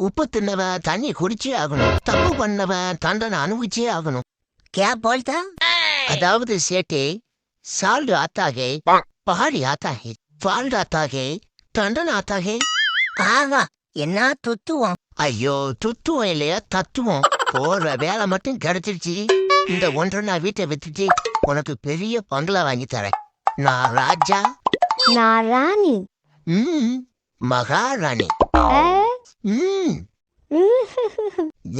உப்பு தின்னவ தண்ணி குடிச்சே ஆகணும், தப்பு பண்ணவ தண்டனை அனுபவிச்சே ஆகணும். क्या बोलता? அதாவது சேட்டே, சால்ட் ஆத்தாகே பहाड़ी आता है, फाल्ट आता है, தண்டனை आता है. ஆகா, என்ன துத்துவோம். ஐயோ, துத்துவம் இல்லையா தத்துவம். போற வேலை மட்டும் கிடைச்சிருச்சு. இந்த ஒன்றை நான் வீட்டை வித்துட்டு உனக்கு பெரிய பங்களா வாங்கி தரேன். நான் ராஜா, நான் ராணி. மகாராணி.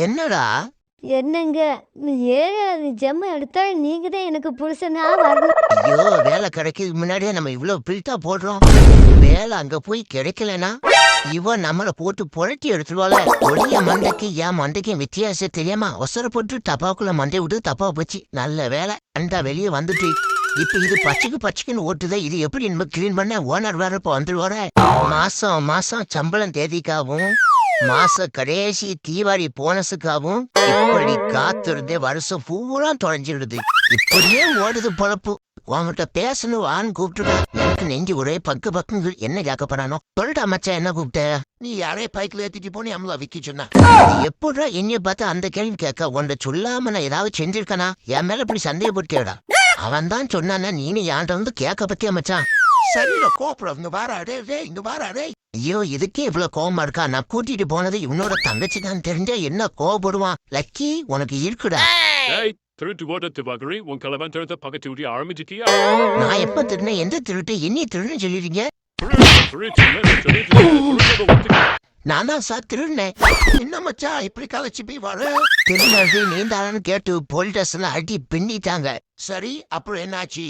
என்னடா என்னங்க, ஏழு ஜம்ம எடுத்தா நீங்க தான் எனக்கு புருஷனா வரணும். ஐயோ, வேலை கிடைக்கிறதுக்கு முன்னாடியே நம்ம இவ்வளவு பில்ட்டா போடுறோம். வேலை அங்க போய் கிடைக்கலனா இவன் நம்மள போட்டு புரட்டி எடுத்துருவாள். ஒடிய மண்டைக்கு என் மண்டைக்கும் வித்தியாசம் தெரியாம அவசரப்பட்டு டப்பாக்குள்ள மண்டை விட்டு தப்பா போச்சு. நல்ல வேலை அண்டா வெளியே வந்துட்டு. இப்ப இது பச்சுக்குன்னு ஓட்டுதே. இது எப்படி நம்ம கிளீன் பண்ண ஓனர் வேற இப்ப வந்துருவார. மாசம் மாசம் சம்பளம் தேதிக்காகவும் மாச கடைசி தீபாவளி போனஸுக்காகவும் இப்படி காத்திருந்தே வருஷம் பூரா தொலைஞ்சிடுது. இப்படியே ஓடுது பொழப்பு. உன்கிட்ட பேசணும் ஆண் கூப்பிட்டுருக்க. எனக்கு நெஞ்சு ஒரே பக்கு என்ன கேட்கப்படானோ சொல்லிட்டா மச்சான். என்ன கூப்பிட்ட? நீ யாரே பைக்கில் ஏத்திட்டு போனி அம்மளா விக்கி சொன்னா எப்படா என்னைய பார்த்து அந்த கேள்வி கேட்க? உன்ட சொல்லாம நான் ஏதாவது செஞ்சிருக்கனா? என் மேல இப்படி சந்தேகப்பட்டேடா. அவன் தான் சொன்னான, நீனு யான்ட்ட வந்து கேட்க பத்தியா மச்சான்? சரியில்ல கோபுரம், இங்க வாராடே இங்க வாராடே. ஐயோ, இதுக்கே இவ்வளவு கோபமா இருக்கா? நான் கூட்டிட்டு போனது இவனோட தங்கச்சி தான் தெரிஞ்சா என்ன கோபப்படுவான். லக்கி, உனக்கு இருக்குடா. நான் எப்ப திருட? எந்த திருட்டு? என்ன திருடுன்னு சொல்லிடுறீங்க? நான் தான் சார் திருடினேன். என்ன மச்சா இப்படி கலைச்சு போய் வர? திருநது நீந்தானு கேட்டு போலீஸ் எல்லாம் அடி பின்னிட்டாங்க. சரி, அப்புறம் என்னாச்சு?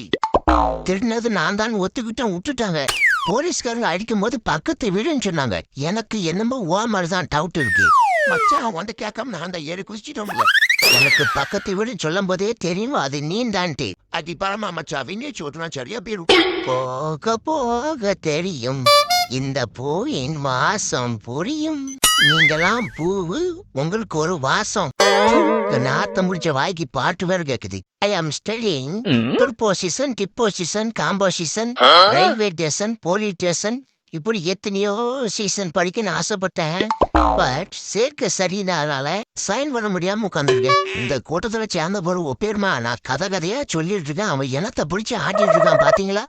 திருடினது நான் தான் ஒத்துக்கிட்டேன், விட்டுட்டாங்க. போலீஸ்காரங்க அடிக்கும் போது பக்கத்து வீடுன்னு சொன்னாங்க. எனக்கு என்னமோ ஓ மாதிரிதான் டவுட் இருக்கு. மச்சான் வந்து கேட்காம நான் அந்த ஏறி குதிச்சிட்டோம்ல. எனக்கு பக்கத்து வீடு சொல்லும் போதே தெரியும் அது நீ தான்ட்டு. அது பரமா மச்சா விங்கேச்சு ஓட்டுனா சரியா போயிரும். போக போக தெரியும் இந்த பூவின் வாசம் புரியும். நீங்களாம் பூவு, உங்களுக்கு ஒரு வாசம். நாத்தம் முடிச்ச வாய்க்கு பாட்டு வேற கேக்குது. I am studying proposition, deposition, composition, railway station, police station, இப்படி எத்தனையோ சீசன் படிக்க ஆசைப்பட்டேன். பட் சேர்க்க சரியினால சைன் பண்ண முடியாம உட்காந்துருக்கேன். இந்த கூட்டத்துல சேர்ந்த போற ஒப்பேருமா நான் கதையா சொல்லிட்டு இருக்கேன். அவன் எனத்தை பிடிச்சி ஆட்டிட்டு இருக்கான் பாத்தீங்களா?